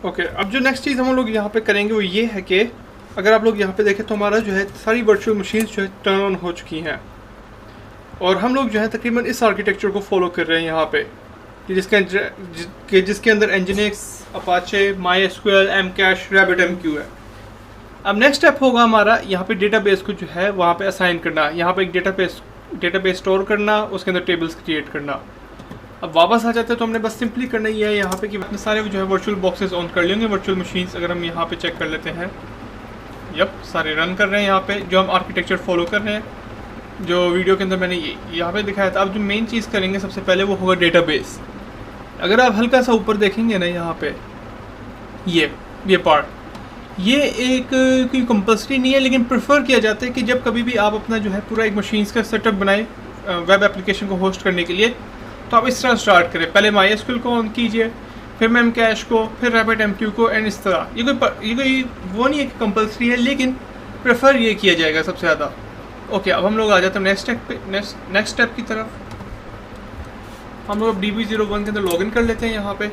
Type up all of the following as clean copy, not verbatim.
Okay, अब जो next चीज़ हम लोग यहाँ पे करेंगे वो ये है कि अगर आप लोग यहाँ पे देखें तो हमारा जो है सारी वर्चुअल मशीन्स जो है टर्न ऑन हो चुकी हैं, और हम लोग जो है तकरीबन इस आर्किटेक्चर को फॉलो कर रहे हैं यहाँ पे कि जिसके अंदर nginx, Apache, MySQL, Memcache, Rabbit MQ है। अब नेक्स्ट स्टेप होगा हमारा यहाँ पे डेटाबेस को जो है वहाँ पे असाइन करना, यहाँ पे एक डेटाबेस स्टोर करना, उसके अंदर टेबल्स क्रिएट करना। अब वापस आ जाते हैं तो हमने बस सिंपली करना ही है यहाँ पे कि अपने सारे जो है वर्चुअल बॉक्सेस ऑन कर लेंगे, वर्चुअल मशीन्स। अगर हम यहाँ पे चेक कर लेते हैं, यप सारे रन कर रहे हैं यहाँ पे, जो हम आर्किटेक्चर फॉलो कर रहे हैं जो वीडियो के अंदर मैंने यहाँ पे दिखाया था। अब जो मेन चीज़ करेंगे सबसे पहले वो होगा डेटाबेस। अगर आप हल्का सा ऊपर देखेंगे ना यहाँ पे ये पार्ट, ये एक कोई कंपल्सरी नहीं है, लेकिन प्रेफर किया जाता है कि जब कभी भी आप अपना जो है पूरा एक मशीन्स का सेटअप बनाए वेब एप्लीकेशन को होस्ट करने के लिए, तो आप इस तरह स्टार्ट करें। पहले माई एसक्यूएल को ऑन कीजिए, फिर एम कैश को, फिर रैबिट MQ को, एंड इस तरह। ये कोई वो नहीं है कि कंपल्सरी है, लेकिन प्रेफर ये किया जाएगा सबसे ज़्यादा। ओके, अब हम लोग आ जाते हैं नेक्स्ट स्टेप की तरफ। हम लोग अब DB01 के अंदर लॉगिन कर लेते हैं यहाँ पे।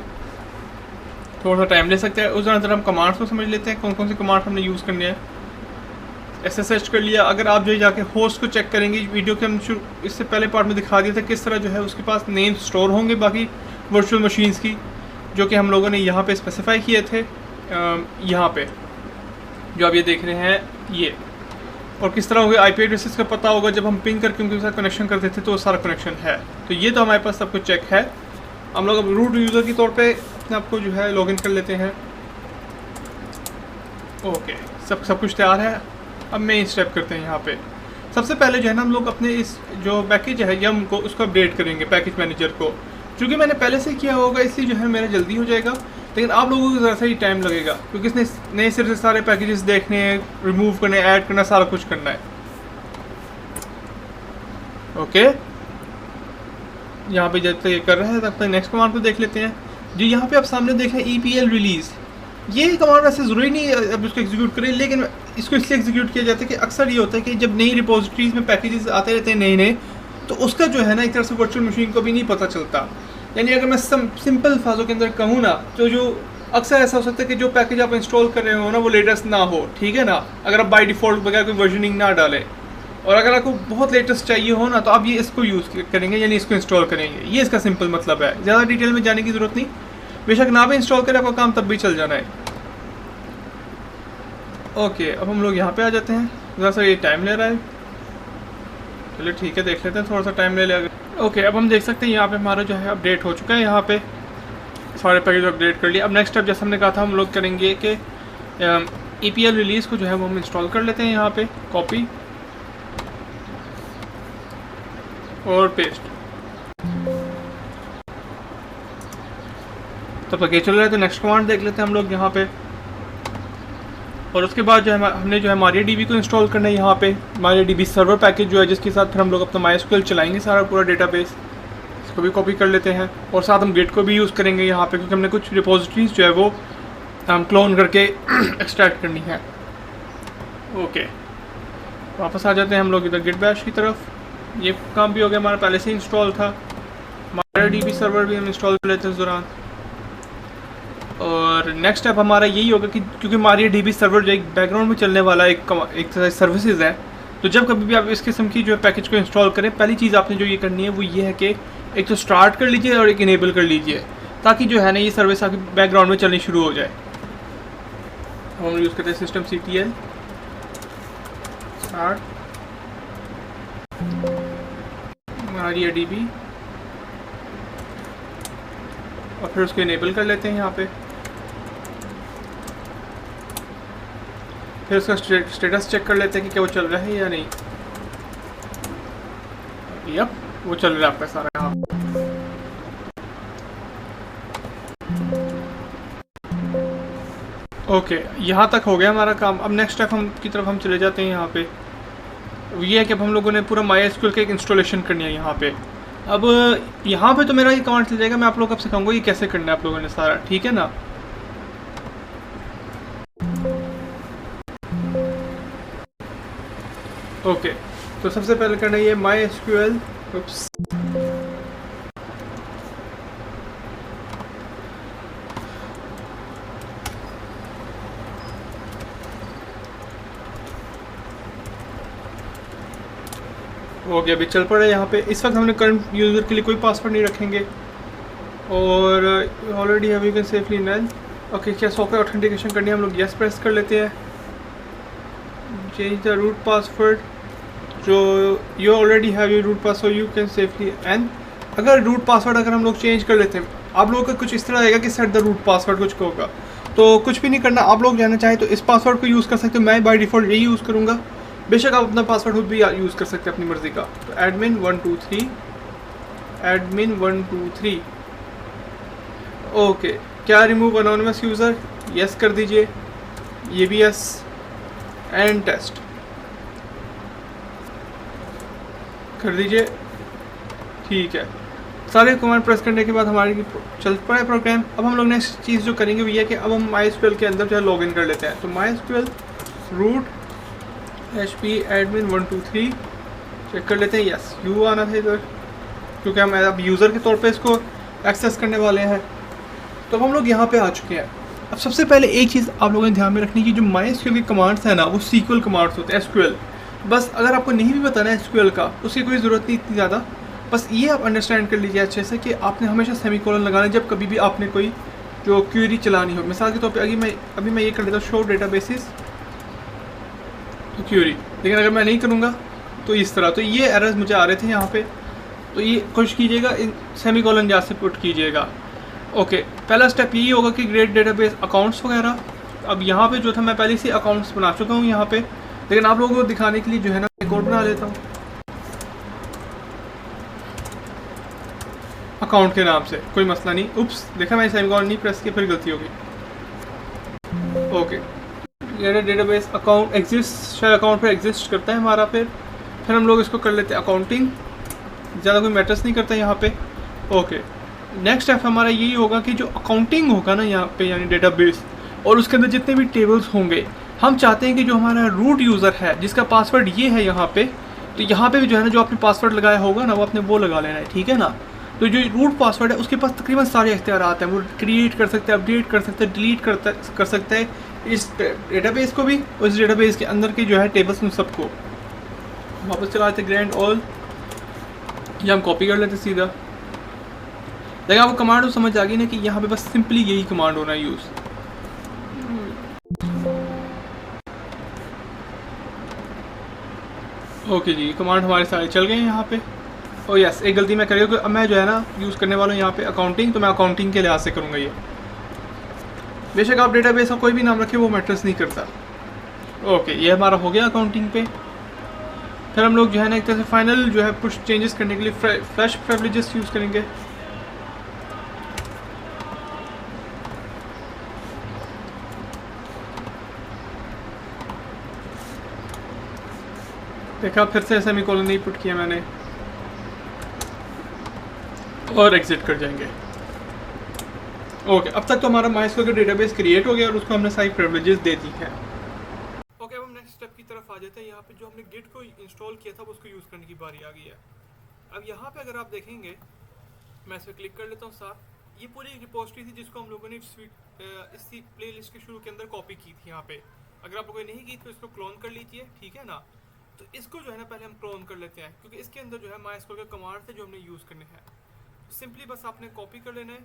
थोड़ा सा टाइम ले सकते हैं, उस अंदर हम कमांड्स को समझ लेते हैं कौन कौन से कमांड्स हमने यूज़ करने हैं। SSH कर लिया। अगर आप जो जाके होस्ट को चेक करेंगे, वीडियो के हम इससे पहले पार्ट में दिखा दिया था किस तरह जो है उसके पास नेम स्टोर होंगे बाकी वर्चुअल मशीन्स की, जो कि हम लोगों ने यहाँ पे स्पेसिफाई किए थे। यहाँ पे जो आप ये देख रहे हैं ये, और किस तरह होगा IP एड्रेसेस का पता होगा। जब हम पिंग करके उनके साथ कनेक्शन करते थे तो वो सारा कनेक्शन है। तो ये तो हमारे पास सब कुछ चेक है। हम लोग अब रूट यूज़र के तौर पे अपने आपको जो है लॉगिन कर लेते हैं। ओके, सब कुछ तैयार है। अब मेन स्टेप करते हैं यहाँ पे। सबसे पहले जो है ना हम लोग अपने इस जो पैकेज है या हमको उसको अपडेट करेंगे पैकेज मैनेजर को। क्योंकि मैंने पहले से किया होगा इसलिए जो है मेरा जल्दी हो जाएगा, लेकिन आप लोगों को ज़रा सा ही टाइम लगेगा क्योंकि इसने नए सिरे से सारे पैकेजेस देखने हैं, रिमूव करने, ऐड करना, सारा कुछ करना है। ओके, यहाँ पे जब तक ये कर रहा है तब तक नेक्स्ट कमांड को देख लेते हैं जी। यहाँ पे आप सामने देखें EPL रिलीज़, ये कमांड ऐसे ज़रूरी नहीं है अब इसको एग्जीक्यूट करें, लेकिन इसको इसलिए एग्जीक्यूट किया जाता है कि अक्सर ये होता है कि जब नई रिपोजिटरीज़ में पैकेजेस आते रहते हैं नए, तो उसका जो है ना एक तरह से वर्चुअल मशीन को भी नहीं पता चलता। यानी अगर मैं सिंपल अल्फाजों के अंदर कहूँ ना, तो जो अक्सर ऐसा हो सकता है कि जो पैकेज आप इंस्टॉल कर रहे हो ना वो लेटेस्ट ना हो, ठीक है ना। अगर आप बाय डिफ़ॉल्ट बगैर कोई वर्जनिंग ना डालें, और अगर आपको बहुत लेटेस्ट चाहिए हो ना तो आप ये इसको यूज़ करेंगे, यानी इसको इंस्टॉल करेंगे। ये इसका सिंपल मतलब है, ज़्यादा डिटेल में जाने की ज़रूरत नहीं। बेशक ना भी इंस्टॉल करें आपका काम तब भी चल जाना है। ओके, अब हम लोग यहाँ पे आ जाते हैं। ज़रा सा ये टाइम ले रहा है, चलिए ठीक है देख लेते हैं, थोड़ा सा टाइम ले लेगा। ओके, अब हम देख सकते हैं यहाँ पे हमारा जो है अपडेट हो चुका है। यहाँ पे सारे पैकेज अपडेट कर लिए। अब नेक्स्ट स्टेप जैसे हमने कहा था हम लोग करेंगे कि EPL रिलीज़ को जो है वो हम इंस्टॉल कर लेते हैं। यहाँ पे कॉपी और पेस्ट, तब तक ये चल रहा है। तो नेक्स्ट कमांड देख लेते हैं हम लोग यहाँ पे। और उसके बाद जो है हमने जो है MariaDB को इंस्टॉल करना है यहाँ पे। MariaDB सर्वर पैकेज जो है जिसके साथ फिर हम लोग अपना MySQL चलाएंगे सारा पूरा डेटाबेस, इसको भी कॉपी कर लेते हैं। और साथ हम Git को भी यूज़ करेंगे यहाँ पे, क्योंकि हमने कुछ रिपोजिटरीज जो है वो हम क्लोन करके एक्सट्रैक्ट करनी है। ओके, वापस आ जाते हैं हम लोग इधर Git bash की तरफ। ये काम भी हो गया, हमारा पहले से इंस्टॉल था। MariaDB सर्वर भी हम इंस्टॉल कर लेते हैं उस दौरान। और नेक्स्ट स्टेप हमारा यही होगा कि क्योंकि MariaDB सर्वर जो एक बैकग्राउंड में चलने वाला एक सर्विसेज है, तो जब कभी भी आप इस किस्म की जो है पैकेज को इंस्टॉल करें, पहली चीज़ आपने जो ये करनी है वो ये है कि एक तो स्टार्ट कर लीजिए और एक इनेबल कर लीजिए, ताकि जो है ना ये सर्विस आपकी बैकग्राउंड में चलनी शुरू हो जाए। हम यूज़ करते हैं systemctl स्टार्ट MariaDB, और फिर उसको इनेबल कर लेते हैं यहाँ पे। फिर उसका स्टेटस चेक कर लेते हैं कि क्या वो चल रहा है या नहीं। यप, वो चल रहा है आपका सारा यहाँ। ओके, यहाँ तक हो गया हमारा काम। अब नेक्स्ट स्टेप की तरफ हम चले जाते हैं। यहाँ पे ये है कि अब हम लोगों ने पूरा MySQL का एक इंस्टॉलेशन करनी है यहाँ पे। अब यहाँ पे तो मेरा ये कमांड चल जाएगा, मैं आप लोगों को अब सिखाऊंगा ये कैसे करना है आप लोगों ने सारा, ठीक है ना। ओके, तो सबसे पहले करना है ये MySQL ओके, अभी चल पड़ा है यहाँ पे। इस वक्त हमने करंट यूज़र के लिए कोई पासवर्ड नहीं रखेंगे और already have you can safely none. Okay, क्या सॉफ्टवेयर ऑथेंटिकेशन करनी है, हम लोग यस प्रेस कर लेते हैं। चेंज द रूट पासवर्ड, जो you already have your root password you can safely end. अगर रूट पासवर्ड अगर हम लोग चेंज कर लेते हैं, आप लोगों का कुछ इस तरह आएगा कि सेट द रूट पासवर्ड कुछ होगा, तो कुछ भी नहीं करना। आप लोग जाना चाहें तो इस पासवर्ड को यूज़ कर सकते हो। मैं बाय डिफ़ॉल्ट यही यूज़ करूँगा, बेशक आप अपना पासवर्ड खुद भी यूज़ कर सकते हैं अपनी मर्ज़ी का। तो एडमिन 123 एडमिन 123। ओके, क्या रिमूव अनोनिमस यूज़र, यस कर दीजिए, ये भी यस एंड टेस्ट कर दीजिए। ठीक है, सारे कमांड प्रेस करने के बाद हमारी चल पड़ा है प्रोग्राम। अब हम लोग नेक्स्ट चीज़ जो करेंगे वो ये कि अब हम MySQL के अंदर जो है लॉगिन कर लेते हैं। तो MySQL root HP admin 123 check कर लेते हैं। यस, यू आना था इधर, क्योंकि हम अब यूज़र के तौर पे इसको एक्सेस करने वाले हैं। तो हम लोग यहाँ पे आ चुके हैं। अब सबसे पहले एक चीज़ आप लोगों ने ध्यान में रखनी है, जो MySQL की कमांड्स हैं ना, वो SQL कमांड्स होते हैं, SQL। बस अगर आपको नहीं भी बताना है SQL का, उसकी कोई ज़रूरत नहीं इतनी ज़्यादा। बस ये आप अंडरस्टैंड कर लीजिए अच्छे से कि आपने हमेशा सेमीकोलन लगाना जब कभी भी आपने कोई जो क्वेरी चलानी हो। मिसाल के तौर पे अभी मैं ये कर लेता हूँ, शो डेटाबेसेस क्वेरी, लेकिन अगर मैं नहीं करूँगा तो इस तरह, तो ये एरर्स मुझे आ रहे थे यहाँ पे। तो ये कोशिश कीजिएगा सेमीकोलन जहाँ से पुट कीजिएगा। ओके, पहला स्टेप यही होगा कि क्रिएट डेटाबेस अकाउंट्स वगैरह। अब यहाँ पे जो था मैं पहले से अकाउंट्स बना चुका हूँ यहाँ पे, लेकिन आप लोगों को दिखाने के लिए जो है ना एक और बना लेता हूँ अकाउंट के नाम से, कोई मसला नहीं। उप्स, देखा मैंने सेमीकोलन नहीं प्रेस किया, फिर गलती होगी। ओके, ये डेटाबेस अकाउंट एग्जिस्ट, शायद अकाउंट पे एग्जिस्ट करता है हमारा। फिर हम लोग इसको कर लेते हैं अकाउंटिंग, ज़्यादा कोई मैटर्स नहीं करता यहाँ पे। ओके, नेक्स्ट स्टेप हमारा यही होगा कि जो अकाउंटिंग होगा ना यहाँ पे, यानी डेटाबेस, और उसके अंदर जितने भी टेबल्स होंगे, हम चाहते हैं कि जो हमारा रूट यूज़र है जिसका पासवर्ड ये है यहाँ पे, तो यहाँ पे भी जो है ना जो आपने पासवर्ड लगाया होगा ना, वो आपने वो लगा लेना है, ठीक है ना। तो जो रूट पासवर्ड है उसके पास तकरीबन सारे इख्तियारात हैं। वो क्रिएट कर सकते हैं, अपडेट कर सकते हैं, डिलीट कर सकते हैं इस डेटाबेस को भी, और इस डेटाबेस के अंदर की जो है टेबल्स उन सबको। वापस चला आते ग्रैंड ऑल, या हम कॉपी कर लेते सीधा। लेकिन आपको कमांड तो समझ आ गई ना कि यहाँ पे बस सिंपली यही कमांड होना है यूज़। ओके जी, कमांड हमारे सारे चल गए हैं यहाँ पे। और यस, एक गलती मैं करेगा, अब मैं जो है ना यूज़ करने वाला हूँ यहाँ पे अकाउंटिंग, तो मैं अकाउंटिंग के लिहाज से करूँगा ये। बेशक आप डेटाबेस का कोई भी नाम रखें, वो मैटर्स नहीं करता। ओके, ये हमारा हो गया अकाउंटिंग पे। फिर हम लोग जो है ना एक तरह से फाइनल जो है कुछ चेंजेस करने के लिए फ्लैश प्रिविलेजेस यूज़ करेंगे। देखा, फिर से सेमीकोलन नहीं पुट किया मैंने, और एग्जिट कर जाएंगे। ओके, अब तक तो हमारा MySQL का डेटाबेस क्रिएट हो गया और उसको हमने सारी प्रिविलेजेस दे दी हैं। ओके, अब हम नेक्स्ट स्टेप की तरफ आ जाते हैं। यहाँ पे जो हमने गिट को इंस्टॉल किया था उसको यूज़ करने की बारी आ गई है। अब यहाँ पे अगर आप देखेंगे, मैं इस पर क्लिक कर लेता हूँ साथ। ये पूरी रिपोजिटरी थी जिसको हम लोगों ने इसी प्ले लिस्ट के शुरू के अंदर कॉपी की थी यहाँ पे। अगर आप लोगों ने नहीं की तो इसको क्लोन कर लीजिए, ठीक है ना। तो इसको जो है ना पहले हम क्लोन कर लेते हैं, क्योंकि इसके अंदर जो है MySQL के कमांड थे जो हमने यूज़ करने हैं। सिंपली बस आपने कॉपी कर लेना है।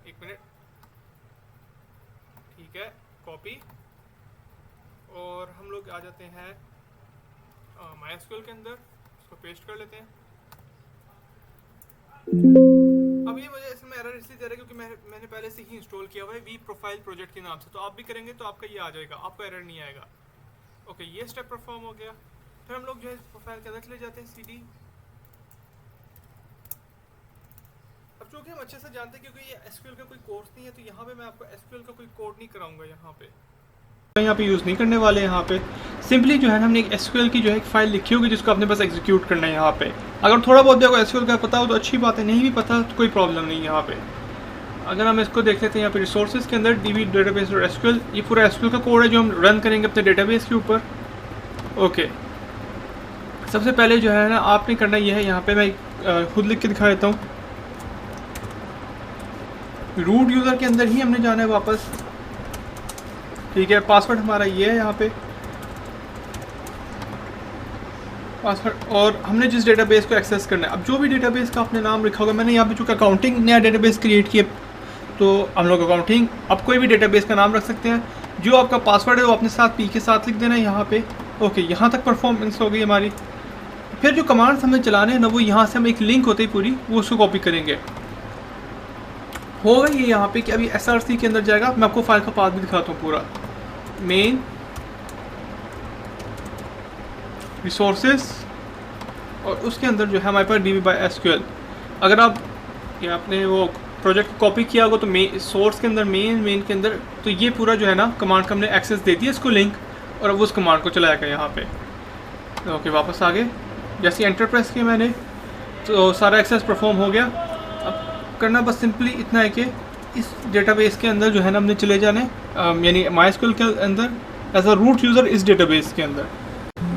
एक मिनट, ठीक है, कॉपी, और हम लोग आ जाते हैं MySQL के अंदर, इसको पेस्ट कर लेते हैं। अब ये मुझे इसमें एरर इसलिए दे रहा है क्योंकि मैंने पहले से ही इंस्टॉल किया हुआ है वी प्रोफाइल प्रोजेक्ट के नाम से। तो आप भी करेंगे तो आपका ये आ जाएगा, आपको एरर नहीं आएगा। ओके, ये स्टेप परफॉर्म हो गया। फिर हम लोग जो है प्रोफाइल के अंदर चले जाते हैं, CD। अब चूँकि हम अच्छे से जानते हैं क्योंकि ये SQL का कोई कोर्स नहीं है, तो यहाँ पे मैं आपको SQL का कोई कोड नहीं कराऊंगा। यहाँ पे यूज़ नहीं करने वाले। यहाँ पे सिंपली जो है हमने एक SQL की जो है एक फाइल लिखी होगी जिसको आपने बस एग्जीक्यूट करना है यहाँ पे। अगर थोड़ा बहुत भी आपको SQL का पता हो तो अच्छी बात है, नहीं भी पता तो कोई प्रॉब्लम नहीं है यहाँ पे। अगर हम इसको देख लेते हैं यहाँ पे रिसोर्सेज के अंदर DB डेटाबेस और SQL, ये पूरा SQL का कोड है जो हम रन करेंगे अपने डेटाबेस के ऊपर। ओके, सबसे पहले जो है ना आपने करना ये है, यहाँ पे मैं खुद लिख के दिखा देता हूँ। रूट यूज़र के अंदर ही हमने जाना है वापस, ठीक है। पासवर्ड हमारा ये है यहाँ पे, पासवर्ड, और हमने जिस डेटाबेस को एक्सेस करना है, अब जो भी डेटाबेस का आपने नाम लिखा होगा, मैंने यहाँ पे चूँकि अकाउंटिंग नया डेटाबेस क्रिएट किया, तो हम लोग अकाउंटिंग, अब कोई भी डेटाबेस का नाम रख सकते हैं। जो आपका पासवर्ड है वो अपने साथ पी के साथ लिख देना है यहाँ पे। ओके, यहाँ तक परफॉर्मेंस हो गई हमारी। फिर जो कमांड्स हमें चलाने हैं ना, वो यहाँ से हम एक लिंक होती है पूरी, वो उसको कॉपी करेंगे। होगा ये यहाँ पे कि अभी SRC के अंदर जाएगा। मैं आपको फाइल का पाथ भी दिखाता हूँ पूरा। मेन रिसोर्सेज, और उसके अंदर जो है हमारे पास DB/SQL। अगर आप ये आपने वो प्रोजेक्ट को कॉपी किया होगा तो मेन सोर्स के अंदर मेन के अंदर, तो ये पूरा जो है ना कमांड का हमने एक्सेस दे दिया इसको लिंक, और अब उस कमांड को चलाएगा यहाँ पे। ओके, वापस आ गए। जैसे एंटर प्रेस किया मैंने तो सारा एक्सेस परफॉर्म हो गया। अब करना बस सिंपली इतना है कि इस डेटाबेस के अंदर जो है ना हमने चले जाने, यानी MySQL के अंदर एज अ रूट यूज़र इस डेटाबेस के अंदर।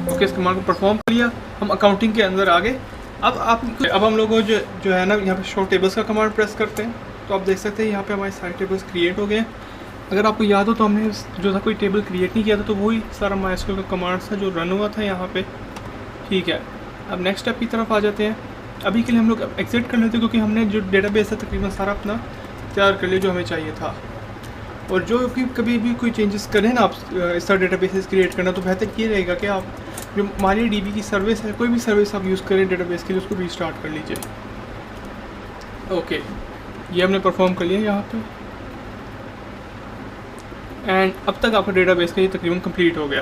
ओके, इस कमांड को परफॉर्म कर लिया, हम अकाउंटिंग के अंदर आ गए। अब हम लोगों जो है ना यहाँ पे शो टेबल्स का कमांड प्रेस करते हैं, तो आप देख सकते हैं यहाँ पे हमारे सारे टेबल्स क्रिएट हो गए। अगर आपको याद हो तो हमने जो था कोई टेबल क्रिएट नहीं किया था, तो वही सारा MySQL का कमांड था जो रन हुआ था यहाँ पे। ठीक है, अब नेक्स्ट स्टेप की तरफ आ जाते हैं। अभी के लिए हम लोग एग्जिट कर लेते हैं, क्योंकि हमने जो डेटाबेस है तकरीबन सारा अपना तैयार कर लिया जो हमें चाहिए था। और जो कि कभी भी कोई चेंजेस करें ना आप इस तरह डेटाबेसेस क्रिएट करना, तो बेहतर ये रहेगा कि आप जो MariaDB की सर्विस है, कोई भी सर्विस आप यूज़ करें डेटाबेस के लिए, उसको रीस्टार्ट कर लीजिए। ओके, ये हमने परफॉर्म कर लिया यहाँ पे, एंड अब तक आपका डेटाबेस का ये तकरीबन कंप्लीट हो गया।